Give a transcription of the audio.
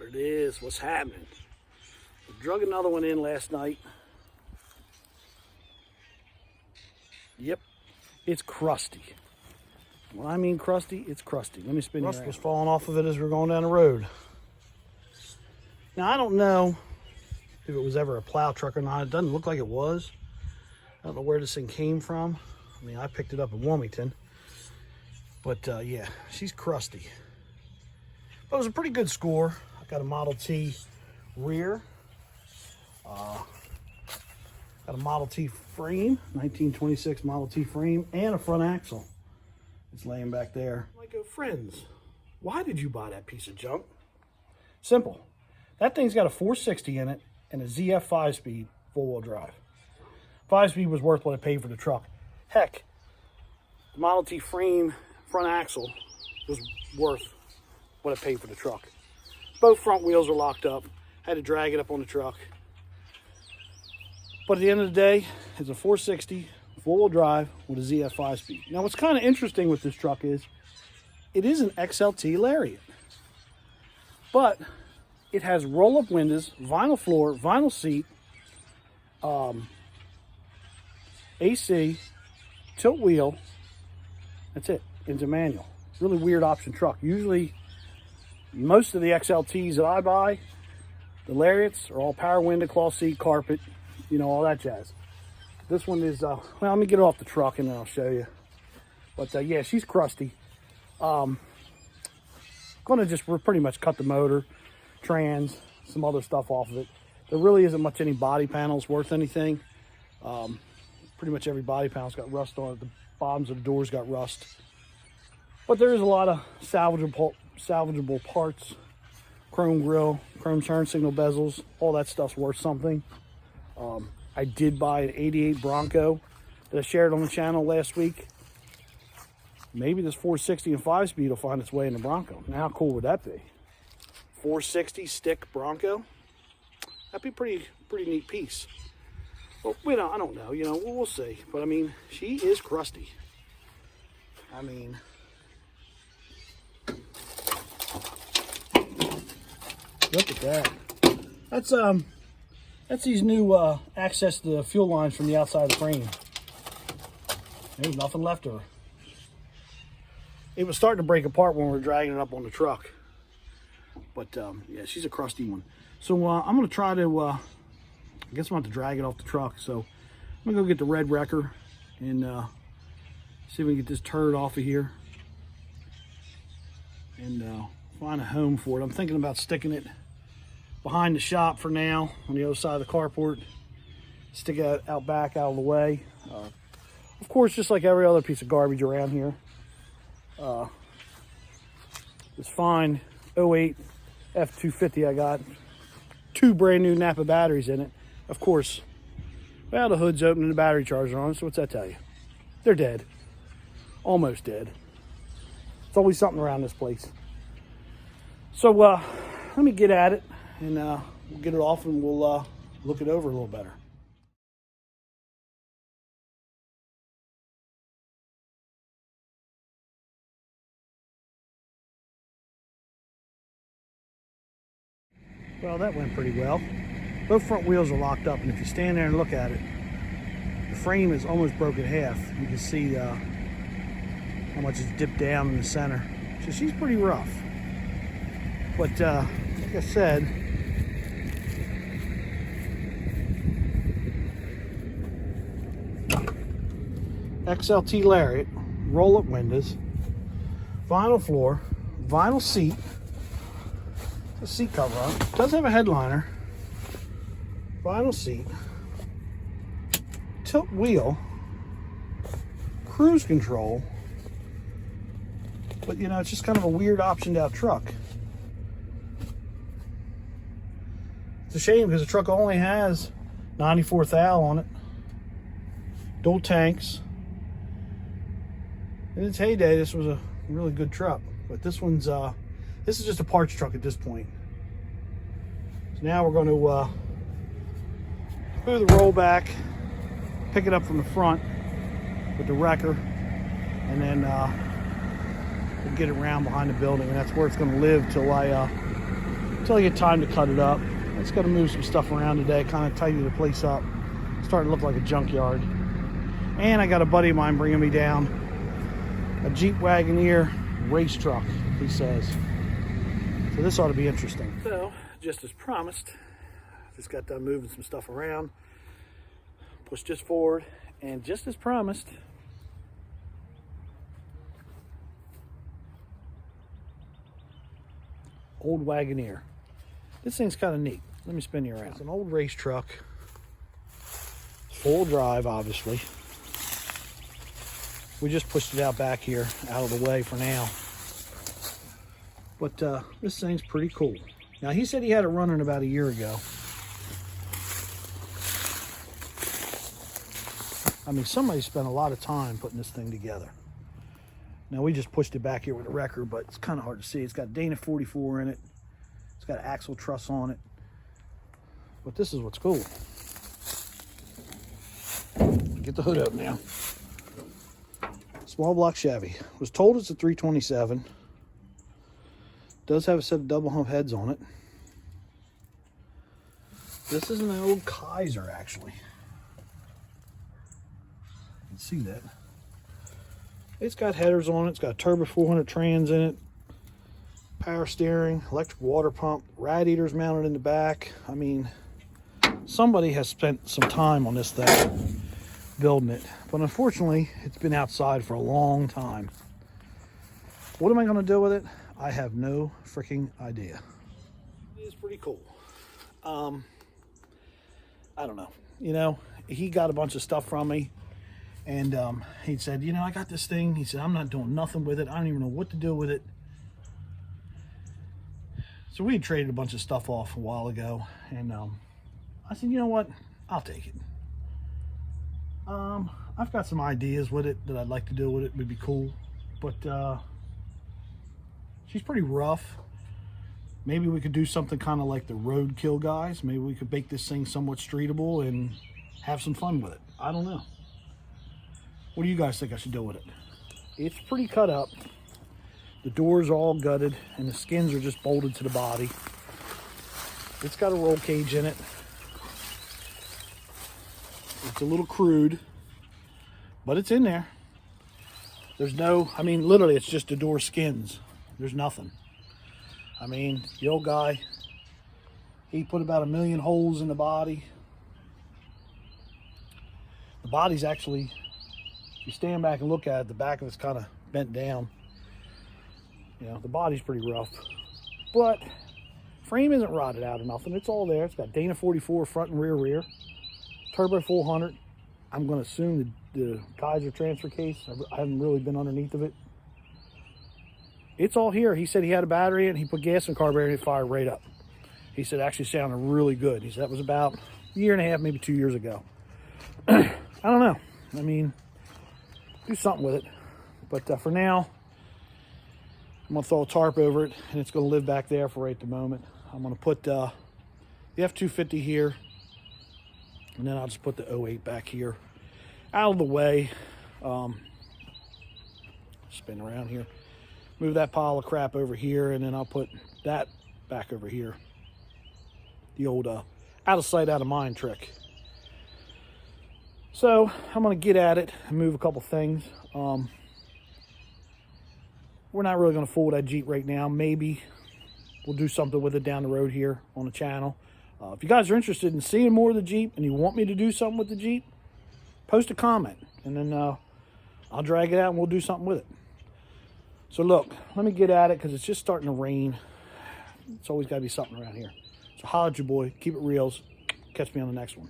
it is. What's happening? I drug another one in last night. Yep, it's crusty. When I mean crusty, it's crusty. Let me spin you around. Rust was falling off of it as we were going down the road. Now, I don't know if it was ever a plow truck or not. It doesn't look like it was. I don't know where this thing came from. I mean, I picked it up in Wilmington. But, yeah, she's crusty. But it was a pretty good score. I got a Model T rear. Got a Model T frame, 1926 Model T frame, and a front axle. It's laying back there. I go, friends, why did you buy that piece of junk? Simple. That thing's got a 460 in it and a ZF 5-speed four-wheel drive. 5-speed was worth what I paid for the truck. Heck, the Model T frame front axle was worth what I paid for the truck. Both front wheels are locked up. Had to drag it up on the truck. But at the end of the day, it's a 460 four-wheel drive with a ZF 5-speed. Now, what's kind of interesting with this truck is it is an XLT Lariat, but it has roll-up windows, vinyl floor, vinyl seat, AC, tilt wheel. That's it. It's a manual. Really weird option truck. Usually, most of the XLTs that I buy, the Lariats, are all power window, cloth seat, carpet, you know, all that jazz. This one is, well, let me get it off the truck and then I'll show you. But yeah, she's crusty. Gonna just pretty much cut the motor, trans, some other stuff off of it. There really isn't much any body panels worth anything. Pretty much every body panel's got rust on it. The bottoms of the doors got rust. But there is a lot of salvageable parts. Chrome grille, chrome turn signal bezels, all that stuff's worth something. I did buy an 88 Bronco that I shared on the channel last week. Maybe this 460 and 5-speed will find its way in the Bronco. Now, how cool would that be? 460 stick Bronco? That'd be pretty neat piece. Well, I don't know. You know, we'll see. But I mean, she is crusty. I mean, look at that. That's these new access to the fuel lines from the outside of the frame. There's nothing left of her. It was starting to break apart when we were dragging it up on the truck. But yeah, she's a crusty one. So I'm gonna try to, I guess I'm gonna have to drag it off the truck. So I'm gonna go get the red wrecker and see if we can get this turd off of here. And find a home for it. I'm thinking about sticking it behind the shop for now, on the other side of the carport. Stick it out back, out of the way. Of course, just like every other piece of garbage around here. This fine 08 F250 I got. 2 brand new Napa batteries in it. Of course, well, the hood's open and the battery charger on, so what's that tell you? They're dead. Almost dead. It's always something around this place. So let me get at it. And we'll get it off and we'll look it over a little better. Well, that went pretty well. Both front wheels are locked up, and if you stand there and look at it, the frame is almost broken in half. You can see how much it's dipped down in the center. So she's pretty rough. But like I said, XLT Lariat, roll-up windows, vinyl floor, vinyl seat, the seat cover on it. Does have a headliner, vinyl seat, tilt wheel, cruise control, but you know, it's just kind of a weird optioned out truck. It's a shame because the truck only has 94 thou on it, dual tanks. In its heyday, this was a really good truck, but this is just a parts truck at this point. So now we're going to do the rollback, pick it up from the front with the wrecker, and then we'll get it around behind the building, and that's where it's going to live till until I get time to cut it up. I just got to move some stuff around today, kind of tidy the place up. It's starting to look like a junkyard. And I got a buddy of mine bringing me down a Jeep Wagoneer race truck, he says. So this ought to be interesting. So, just as promised, just got done moving some stuff around. Pushed this forward, and just as promised, old Wagoneer. This thing's kind of neat. Let me spin you around. It's an old race truck. Full drive, obviously. We just pushed it out back here, out of the way for now. But this thing's pretty cool. Now, he said he had it running about a year ago. I mean, somebody spent a lot of time putting this thing together. Now, we just pushed it back here with a wrecker, but it's kind of hard to see. It's got Dana 44 in it. It's got an axle truss on it. But this is what's cool. Get the hood up now. Small block Chevy. Was told it's a 327. Does have a set of double hump heads on it. This is an old Kaiser, actually. You can see that. It's got headers on it. It's got turbo 400 trans in it. Power steering, electric water pump, radiators mounted in the back. I mean, somebody has spent some time on this thing, building it. But unfortunately, it's been outside for a long time. What am I going to do with it? I have no freaking idea. It's pretty cool. I don't know. You know, he got a bunch of stuff from me. And he said, you know, I got this thing. He said, I'm not doing nothing with it. I don't even know what to do with it. So we had traded a bunch of stuff off a while ago. And I said, you know what? I'll take it. I've got some ideas with it that I'd like to do with it. It would be cool. But she's pretty rough. Maybe we could do something kind of like the Roadkill guys. Maybe we could make this thing somewhat streetable and have some fun with it. I don't know. What do you guys think I should do with it? It's pretty cut up. The doors are all gutted and the skins are just bolted to the body. It's got a roll cage in it. It's a little crude, but it's in there. There's no, I mean, literally it's just the door skins. There's nothing. I mean, the old guy, he put about 1 million holes in the body. The body's actually, if you stand back and look at it, the back of it's kind of bent down. You know, the body's pretty rough. But frame isn't rotted out or nothing. It's all there. It's got Dana 44 front and rear. Turbo 400. I'm going to assume the Kaiser transfer case. I haven't really been underneath of it. It's all here. He said he had a battery and he put gas in the carburetor and it fired right up. He said it actually sounded really good. He said that was about a year and a half, maybe 2 years ago. I don't know. I mean, do something with it. But for now, I'm going to throw a tarp over it and it's going to live back there for right at the moment. I'm going to put the F250 here. And then I'll just put the 08 back here out of the way. Spin around here. Move that pile of crap over here, and then I'll put that back over here. The old out of sight, out of mind trick. So I'm going to get at it and move a couple things. We're not really going to fool with that Jeep right now. Maybe we'll do something with it down the road here on the channel. If you guys are interested in seeing more of the Jeep and you want me to do something with the Jeep, post a comment and then I'll drag it out and we'll do something with it. So look, let me get at it because it's just starting to rain. It's always got to be something around here. So holla at your boy. Keep it reals. Catch me on the next one.